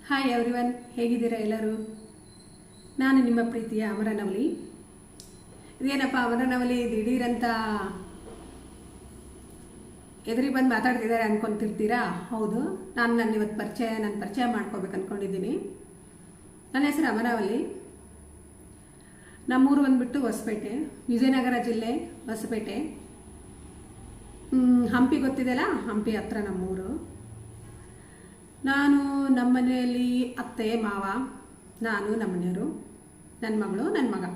Hi everyone, ಹೇಗಿದ್ದೀರಾ ಎಲ್ಲರೂ? ನಾನು ನಿಮ್ಮ ಪ್ರೀತಿಯ ಅಮರನವಲಿ. ಇದೇನಪ್ಪ ಅಮರನವಲಿ ದಿಢೀರಂತ ಎದುರಿ ಬಂದು ಮಾತಾಡ್ತಿದ್ದಾರೆ ಅನ್ಕೊಂತಿರ್ತೀರಾ? ಹೌದು, ನಾನು ಇವತ್ತು ಪರಿಚಯ ಮಾಡ್ಕೋಬೇಕು ಅಂದ್ಕೊಂಡಿದ್ದೀನಿ. ನನ್ನ ಹೆಸರು ಅಮರನವಲಿ. ನಮ್ಮೂರು ಬಂದುಬಿಟ್ಟು ಹೊಸಪೇಟೆ, ವಿಜಯನಗರ ಜಿಲ್ಲೆ ಹೊಸಪೇಟೆ. ಹಂಪಿ ಗೊತ್ತಿದೆಯಲ್ಲ, ಹಂಪಿ ಹತ್ರ ನಮ್ಮೂರು. ನಾನು ನಮ್ಮ ಮನೆಯಲ್ಲಿ ಅತ್ತೆ ಮಾವ, ನಾನು, ನಮ್ಮನೆಯವರು, ನನ್ನ ಮಗಳು, ನನ್ನ ಮಗ,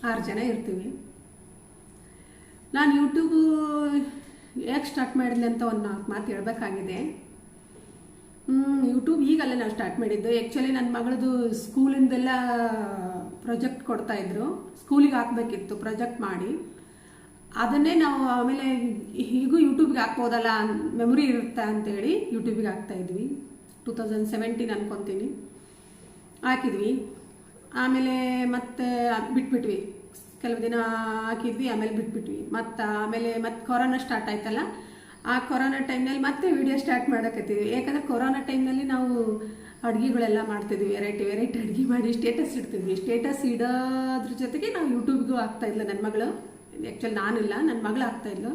6 ಜನ ಇರ್ತೀವಿ. ನಾನು ಯೂಟ್ಯೂಬು ಯಾಕೆ ಸ್ಟಾರ್ಟ್ ಮಾಡಿದ್ದೆ ಅಂತ ಒಂದು 4 ಮಾತು ಹೇಳಬೇಕಾಗಿದೆ. ಯೂಟ್ಯೂಬ್ ಈಗಲ್ಲ ನಾವು ಸ್ಟಾರ್ಟ್ ಮಾಡಿದ್ದು. ಆ್ಯಕ್ಚುಲಿ ನನ್ನ ಮಗಳದು ಸ್ಕೂಲಿಂದೆಲ್ಲ ಪ್ರಾಜೆಕ್ಟ್ ಕೊಡ್ತಾಯಿದ್ರು, ಸ್ಕೂಲಿಗೆ ಹಾಕಬೇಕಿತ್ತು ಪ್ರಾಜೆಕ್ಟ್ ಮಾಡಿ. ಅದನ್ನೇ ನಾವು ಆಮೇಲೆ ಹೀಗೂ ಯೂಟ್ಯೂಬ್ಗೆ ಹಾಕ್ಬೋದಲ್ಲ, ಮೆಮೊರಿ ಇರುತ್ತೆ ಅಂತೇಳಿ ಯೂಟ್ಯೂಬಿಗೆ ಹಾಕ್ತಾಯಿದ್ವಿ. 2017 ಅನ್ಕೊತೀನಿ ಹಾಕಿದ್ವಿ. ಆಮೇಲೆ ಮತ್ತೆ ಬಿಟ್ಬಿಟ್ವಿ, ಕೆಲವು ದಿನ ಹಾಕಿದ್ವಿ, ಆಮೇಲೆ ಬಿಟ್ಬಿಟ್ವಿ. ಆಮೇಲೆ ಕೊರೋನಾ ಸ್ಟಾರ್ಟ್ ಆಯ್ತಲ್ಲ, ಆ ಕೊರೋನಾ ಟೈಮ್ನಲ್ಲಿ ಮತ್ತೆ ವಿಡಿಯೋ ಸ್ಟಾರ್ಟ್ ಮಾಡೋಕತ್ತೀವಿ. ಯಾಕಂದರೆ ಕೊರೋನಾ ಟೈಮ್ನಲ್ಲಿ ನಾವು ಅಡುಗೆಗಳೆಲ್ಲ ಮಾಡ್ತಿದ್ವಿ, ವೆರೈಟಿ ಅಡುಗೆ ಮಾಡಿ ಸ್ಟೇಟಸ್ ಇಡ್ತಿದ್ವಿ. ಸ್ಟೇಟಸ್ ಇಡೋದ್ರ ಜೊತೆಗೆ ನಾವು ಯೂಟ್ಯೂಬ್ಗೂ ಹಾಕ್ತಾಯಿದ್ಲ ನನ್ನ ಮಗಳು. ಆ್ಯಕ್ಚುಲಿ ನಾನಿಲ್ಲ, ನನ್ನ ಮಗಳು ಆಗ್ತಾಯಿದ್ಲು.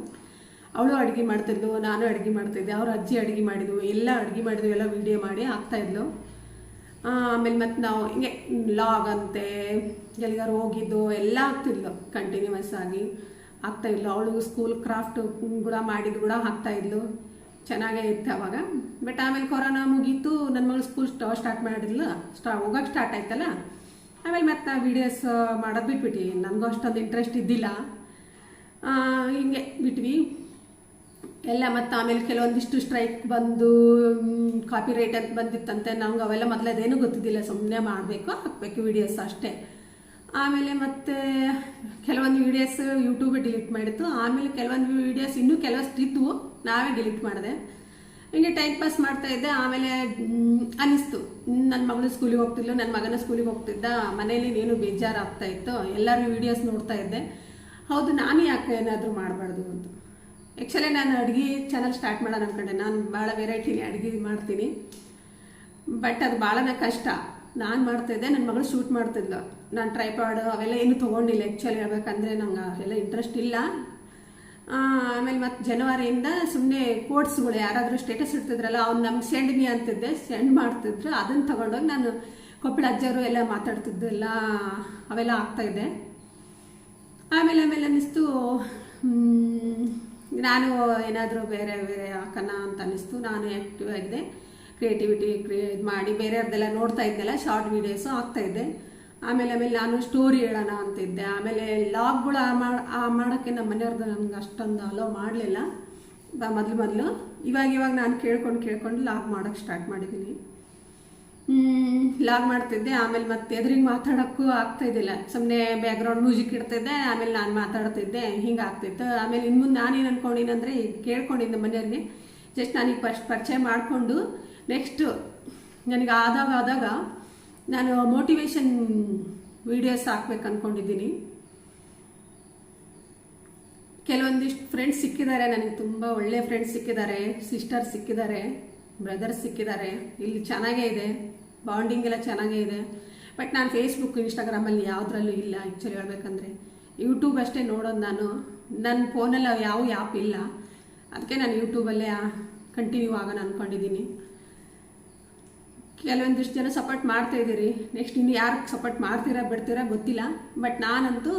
ಅವಳು ಅಡುಗೆ ಮಾಡ್ತಿದ್ಲು, ನಾನು ಅಡುಗೆ ಮಾಡ್ತಿದ್ದೆ, ಅವ್ರ ಅಜ್ಜಿ ಅಡುಗೆ ಮಾಡಿದ್ವು, ಎಲ್ಲ ಅಡುಗೆ ಮಾಡಿದ್ವು, ಎಲ್ಲ ವೀಡಿಯೋ ಮಾಡಿ ಹಾಕ್ತಾಯಿದ್ಲು. ಆಮೇಲೆ ಮತ್ತು ನಾವು ಹಿಂಗೆ ಲಾಗ್ ಅಂತೆ ಎಲ್ಲಿಗಾರು ಹೋಗಿದ್ದು ಎಲ್ಲ ಆಗ್ತಿದ್ಲು, ಕಂಟಿನ್ಯೂಸ್ ಆಗಿ ಆಗ್ತಾಯಿದ್ಲು. ಅವಳು ಸ್ಕೂಲ್ ಕ್ರಾಫ್ಟ್ ಕೂಡ ಮಾಡಿದ್ದು ಕೂಡ ಹಾಕ್ತಾಯಿದ್ಲು, ಚೆನ್ನಾಗೇ ಇತ್ತು ಅವಾಗ. ಬಟ್ ಆಮೇಲೆ ಕೊರೋನಾ ಮುಗೀತು, ನನ್ನ ಮಗಳು ಸ್ಕೂಲ್ ಸ್ಟಾರ್ಟ್ ಮಾಡಿದ್ಲು, ಹೋಗೋಕ್ಕೆ ಸ್ಟಾರ್ಟ್ ಆಯ್ತಲ್ಲ. ಆಮೇಲೆ ಮತ್ತು ವೀಡಿಯೋಸ್ ಮಾಡೋದು ಬಿಟ್ಬಿಟ್ವಿ. ನನಗೂ ಅಷ್ಟೊಂದು ಇಂಟ್ರೆಸ್ಟ್ ಇದ್ದಿಲ್ಲ, ಹಿಂಗೆ ಬಿಟ್ವಿ ಎಲ್ಲ. ಮತ್ತು ಆಮೇಲೆ ಕೆಲವೊಂದಿಷ್ಟು ಸ್ಟ್ರೈಕ್ ಬಂದು ಕಾಪಿ ರೈಟ್ ಅಂತ ಬಂದಿತ್ತಂತೆ. ನಮ್ಗೆ ಅವೆಲ್ಲ ಮೊದಲದೇನೂ ಗೊತ್ತಿದ್ದಿಲ್ಲ, ಸುಮ್ಮನೆ ಮಾಡಬೇಕು ಹಾಕಬೇಕು ವೀಡಿಯೋಸ್ ಅಷ್ಟೇ. ಆಮೇಲೆ ಮತ್ತೆ ಕೆಲವೊಂದು ವೀಡಿಯೋಸ್ ಯೂಟ್ಯೂಬ್ ಡಿಲೀಟ್ ಮಾಡಿತ್ತು. ಆಮೇಲೆ ಕೆಲವೊಂದು ವೀಡಿಯೋಸ್ ಇನ್ನೂ ಕೆಲವಷ್ಟು ಇದ್ವು, ನಾವೇ ಡಿಲೀಟ್ ಮಾಡಿದೆ. ಹಿಂಗೆ ಟೈಮ್ ಪಾಸ್ ಮಾಡ್ತಾಯಿದ್ದೆ. ಆಮೇಲೆ ಅನ್ನಿಸ್ತು, ನನ್ನ ಮಗಳು ಸ್ಕೂಲಿಗೆ ಹೋಗ್ತಿದ್ಲು, ನನ್ನ ಮಗನ ಸ್ಕೂಲಿಗೆ ಹೋಗ್ತಿದ್ದ, ಮನೇಲಿ ಏನು ಬೇಜಾರಾಗ್ತಾಯಿತ್ತು, ಎಲ್ಲರೂ ವೀಡಿಯೋಸ್ ನೋಡ್ತಾ ಇದ್ದೆ. ಹೌದು, ನಾನು ಯಾಕೆ ಏನಾದರೂ ಮಾಡಬಾರ್ದು ಅಂತ. ಆ್ಯಕ್ಚುಲಿ ನಾನು ಅಡುಗೆ ಚಾನಲ್ ಸ್ಟಾರ್ಟ್ ಮಾಡೋಣ ಅಂದ್ಕೊಂಡೆ. ನಾನು ಭಾಳ ವೆರೈಟಿನೇ ಅಡುಗೆ ಮಾಡ್ತೀನಿ, ಬಟ್ ಅದು ಭಾಳನೇ ಕಷ್ಟ. ನಾನು ಮಾಡ್ತಾಯಿದ್ದೆ, ನನ್ನ ಮಗಳು ಶೂಟ್ ಮಾಡ್ತಿದ್ಲು. ನಾನು ಟ್ರೈಪಾಡ್ ಅವೆಲ್ಲ ಏನು ತೊಗೊಂಡಿಲ್ಲ ಆ್ಯಕ್ಚುಲಿ ಹೇಳ್ಬೇಕಂದ್ರೆ, ನಂಗೆ ಅವೆಲ್ಲ ಇಂಟ್ರೆಸ್ಟ್ ಇಲ್ಲ. ಆಮೇಲೆ ಮತ್ತು ಜನವರಿಯಿಂದ ಸುಮ್ಮನೆ ಕೋಟ್ಸ್ಗಳು ಯಾರಾದರೂ ಸ್ಟೇಟಸ್ ಇಡ್ತಿದ್ರಲ್ಲ, ಅವ್ನು ನಮ್ಗೆ ಸೆಂಡ್ ಮೀ ಅಂತಿದ್ದೆ, ಸೆಂಡ್ ಮಾಡ್ತಿದ್ರು. ಅದನ್ನು ತೊಗೊಂಡೋಗಿ ನಾನು ಕೊಪ್ಪಳ ಅಜ್ಜರು ಎಲ್ಲ ಮಾತಾಡ್ತಿದ್ದು ಎಲ್ಲ ಅವೆಲ್ಲ ಆಗ್ತಾಯಿದ್ದೆ. ಆಮೇಲೆ ಅನ್ನಿಸ್ತು, ನಾನು ಏನಾದರೂ ಬೇರೆ ಹಾಕೋಣ ಅಂತ ಅನ್ನಿಸ್ತು. ನಾನು ಆ್ಯಕ್ಟಿವ್ ಆಗಿದೆ, ಕ್ರಿಯೇಟಿವಿಟಿ ಮಾಡಿ ಬೇರೆಯವ್ರದ್ದೆಲ್ಲ ನೋಡ್ತಾ ಇದ್ದೆಲ್ಲ, ಶಾರ್ಟ್ ವೀಡಿಯೋಸು ಹಾಕ್ತಾಯಿದ್ದೆ. ಆಮೇಲೆ ನಾನು ಸ್ಟೋರಿ ಹೇಳೋಣ ಅಂತಿದ್ದೆ. ಆಮೇಲೆ ಲಾಗ್ಗಳು ಮಾಡೋಕ್ಕೆ ನಮ್ಮ ಮನೆಯವ್ರದ್ದು ನನಗೆ ಅಷ್ಟೊಂದು ಅಲೋ ಮಾಡಲಿಲ್ಲ ಮೊದಲು. ಇವಾಗ ನಾನು ಕೇಳ್ಕೊಂಡು ಲಾಗ್ ಮಾಡೋಕ್ಕೆ ಸ್ಟಾರ್ಟ್ ಮಾಡಿದ್ದೀನಿ. ಲಾಗ್ ಮಾಡ್ತಿದ್ದೆ. ಆಮೇಲೆ ಮತ್ತೆ ಎದುರಿಗೆ ಮಾತಾಡೋಕ್ಕೂ ಆಗ್ತಾಯಿದ್ದಿಲ್ಲ, ಸುಮ್ಮನೆ ಬ್ಯಾಕ್ಗ್ರೌಂಡ್ ಮ್ಯೂಸಿಕ್ ಇಡ್ತಿದ್ದೆ, ಆಮೇಲೆ ನಾನು ಮಾತಾಡ್ತಿದ್ದೆ, ಹಿಂಗೆ ಆಗ್ತಿತ್ತು. ಆಮೇಲೆ ಇನ್ನು ಮುಂದೆ ನಾನೇನು ಅಂದ್ಕೊಂಡಿನಂದರೆ, ಕೇಳ್ಕೊಂಡಿದ್ದೆ ಮನೆಯವ್ರಿಗೆ, ಜಸ್ಟ್ ನನಗೆ ಪರಿಚಯ ಮಾಡಿಕೊಂಡು ನೆಕ್ಸ್ಟು ನನಗೆ ಆದಾಗ ನಾನು ಮೋಟಿವೇಶನ್ ವೀಡಿಯೋಸ್ ಹಾಕ್ಬೇಕು ಅಂದ್ಕೊಂಡಿದ್ದೀನಿ. ಕೆಲವೊಂದಿಷ್ಟು ಫ್ರೆಂಡ್ಸ್ ಸಿಕ್ಕಿದ್ದಾರೆ ನನಗೆ, ತುಂಬ ಒಳ್ಳೆ ಫ್ರೆಂಡ್ಸ್ ಸಿಕ್ಕಿದ್ದಾರೆ, ಸಿಸ್ಟರ್ಸ್ ಸಿಕ್ಕಿದ್ದಾರೆ, ಬ್ರದರ್ಸ್ ಸಿಕ್ಕಿದ್ದಾರೆ. ಇಲ್ಲಿ ಚೆನ್ನಾಗೇ ಇದೆ, ಬಾಂಡಿಂಗ್ ಎಲ್ಲ ಚೆನ್ನಾಗೇ ಇದೆ. ಬಟ್ ನಾನು ಫೇಸ್ಬುಕ್, ಇನ್ಸ್ಟಾಗ್ರಾಮಲ್ಲಿ ಯಾವುದ್ರಲ್ಲೂ ಇಲ್ಲ ಆ್ಯಕ್ಚುಲಿ ಹೇಳ್ಬೇಕಂದ್ರೆ. ಯೂಟ್ಯೂಬ್ ಅಷ್ಟೇ ನೋಡೋದು ನಾನು. ನನ್ನ ಫೋನಲ್ಲಿ ಯಾವ ಆ್ಯಪ್ ಇಲ್ಲ, ಅದಕ್ಕೆ ನಾನು ಯೂಟ್ಯೂಬಲ್ಲೇ ಕಂಟಿನ್ಯೂ ಆಗೋಣ ಅಂದ್ಕೊಂಡಿದ್ದೀನಿ. ಕೆಲವೊಂದಿಷ್ಟು ಜನ ಸಪೋರ್ಟ್ ಮಾಡ್ತಾಯಿದ್ದೀರಿ, ನೆಕ್ಸ್ಟ್ ಇನ್ನು ಯಾರು ಸಪೋರ್ಟ್ ಮಾಡ್ತೀರಾ ಬಿಡ್ತೀರಾ ಗೊತ್ತಿಲ್ಲ. ಬಟ್ ನಾನಂತೂ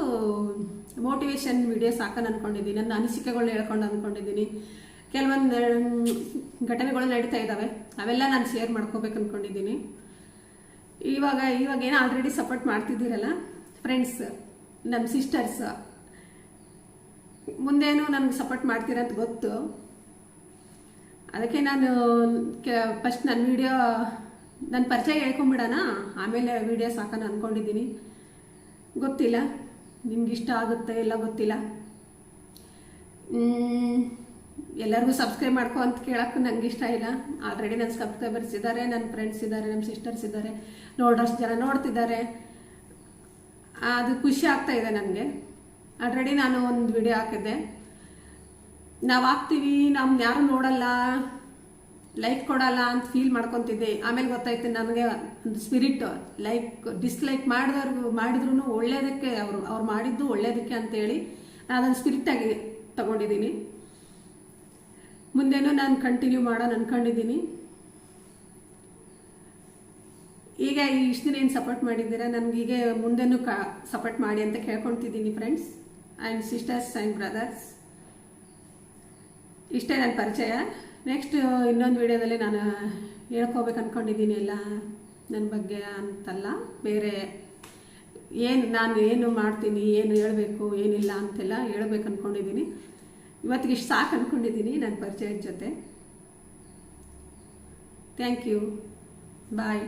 ಮೋಟಿವೇಶನ್ ವೀಡಿಯೋಸ್ ಹಾಕೋಣ ಅಂದ್ಕೊಂಡಿದ್ದೀನಿ, ನನ್ನ ಅನಿಸಿಕೆಗಳನ್ನ ಹೇಳ್ಕೊಂಡು ಅಂದ್ಕೊಂಡಿದ್ದೀನಿ. ಕೆಲವೊಂದು ಘಟನೆಗಳು ನಡೀತಾ ಇದ್ದಾವೆ, ಅವೆಲ್ಲ ನಾನು ಶೇರ್ ಮಾಡ್ಕೋಬೇಕು ಅಂದ್ಕೊಂಡಿದ್ದೀನಿ. ಇವಾಗ ಏನೋ ಆಲ್ರೆಡಿ ಸಪೋರ್ಟ್ ಮಾಡ್ತಿದ್ದೀರಲ್ಲ ಫ್ರೆಂಡ್ಸ್, ನಮ್ಮ ಸಿಸ್ಟರ್ಸ್, ಮುಂದೇನು ನನಗೆ ಸಪೋರ್ಟ್ ಮಾಡ್ತೀರಾ ಅಂತ ಗೊತ್ತು. ಅದಕ್ಕೆ ನಾನು ಫಸ್ಟ್ ನನ್ನ ವೀಡಿಯೋ ನನ್ನ ಪರಿಚಯ ಹೇಳ್ಕೊಂಬಿಡೋಣ, ಆಮೇಲೆ ವೀಡಿಯೋಸ್ ಹಾಕೋಣ ಅಂದ್ಕೊಂಡಿದ್ದೀನಿ. ಗೊತ್ತಿಲ್ಲ ನಿಮ್ಗೆ ಇಷ್ಟ ಆಗುತ್ತೆ ಇಲ್ಲ ಗೊತ್ತಿಲ್ಲ. ಎಲ್ಲರಿಗೂ ಸಬ್ಸ್ಕ್ರೈಬ್ ಮಾಡ್ಕೊ ಅಂತ ಕೇಳೋಕ್ಕೂ ನನಗೆ ಇಷ್ಟ ಇಲ್ಲ. ಆಲ್ರೆಡಿ ನನ್ನ ಸಬ್ಸ್ಕ್ರೈಬರ್ಸ್ ಇದ್ದಾರೆ, ನನ್ನ ಫ್ರೆಂಡ್ಸ್ ಇದ್ದಾರೆ, ನಮ್ಮ ಸಿಸ್ಟರ್ಸ್ ಇದ್ದಾರೆ, ನೋಡೋಷ್ಟು ಜನ ನೋಡ್ತಿದ್ದಾರೆ. ಅದು ಖುಷಿ ಆಗ್ತಾಯಿದೆ ನನಗೆ. ಆಲ್ರೆಡಿ ನಾನು ಒಂದು ವಿಡಿಯೋ ಹಾಕಿದ್ದೆ, ನಾವು ಹಾಕ್ತೀವಿ, ನಮ್ಗೆ ಯಾರು ನೋಡಲ್ಲ, ಲೈಕ್ ಕೊಡಲ್ಲ ಅಂತ ಫೀಲ್ ಮಾಡ್ಕೊತಿದ್ದೆ. ಆಮೇಲೆ ಗೊತ್ತಾಯ್ತು ನನಗೆ ಒಂದು ಸ್ಪಿರಿಟ್, ಲೈಕ್ ಡಿಸ್ಲೈಕ್ ಮಾಡಿದ್ರು ಒಳ್ಳೇದಕ್ಕೆ, ಅವ್ರು ಮಾಡಿದ್ದು ಒಳ್ಳೇದಕ್ಕೆ ಅಂತೇಳಿ ನಾನು ಅದನ್ನು ಸ್ಪಿರಿಟಾಗಿ ತಗೊಂಡಿದ್ದೀನಿ. ಮುಂದೇನೂ ನಾನು ಕಂಟಿನ್ಯೂ ಮಾಡೋಣ ಅಂದ್ಕೊಂಡಿದ್ದೀನಿ. ಈಗ ಇಷ್ಟು ದಿನ ಏನು ಸಪೋರ್ಟ್ ಮಾಡಿದ್ದೀರಾ ನನಗೀಗ ಮುಂದೆನೂ ಸಪೋರ್ಟ್ ಮಾಡಿ ಅಂತ ಕೇಳ್ಕೊತಿದ್ದೀನಿ friends and sisters and brothers. ಇಷ್ಟೇ ನನ್ನ ಪರಿಚಯ. ನೆಕ್ಸ್ಟ್ ಇನ್ನೊಂದು ವಿಡಿಯೋದಲ್ಲಿ ನಾನು ಹೇಳ್ಕೋಬೇಕು ಅಂದ್ಕೊಂಡಿದ್ದೀನಿ ಎಲ್ಲ ನನ್ನ ಬಗ್ಗೆ ಅಂತಲ್ಲ, ಬೇರೆ ನಾನು ಏನು ಮಾಡ್ತೀನಿ, ಏನು ಹೇಳಬೇಕು ಏನಿಲ್ಲ ಅಂತೆಲ್ಲ ಹೇಳ್ಬೇಕು ಅಂದ್ಕೊಂಡಿದ್ದೀನಿ. ಇವತ್ತಿಗೆ ಇಷ್ಟು ಸಾಕು ಅಂದ್ಕೊಂಡಿದ್ದೀನಿ ನನ್ನ ಪರಿಚಯದ ಜೊತೆ. Thank you, bye.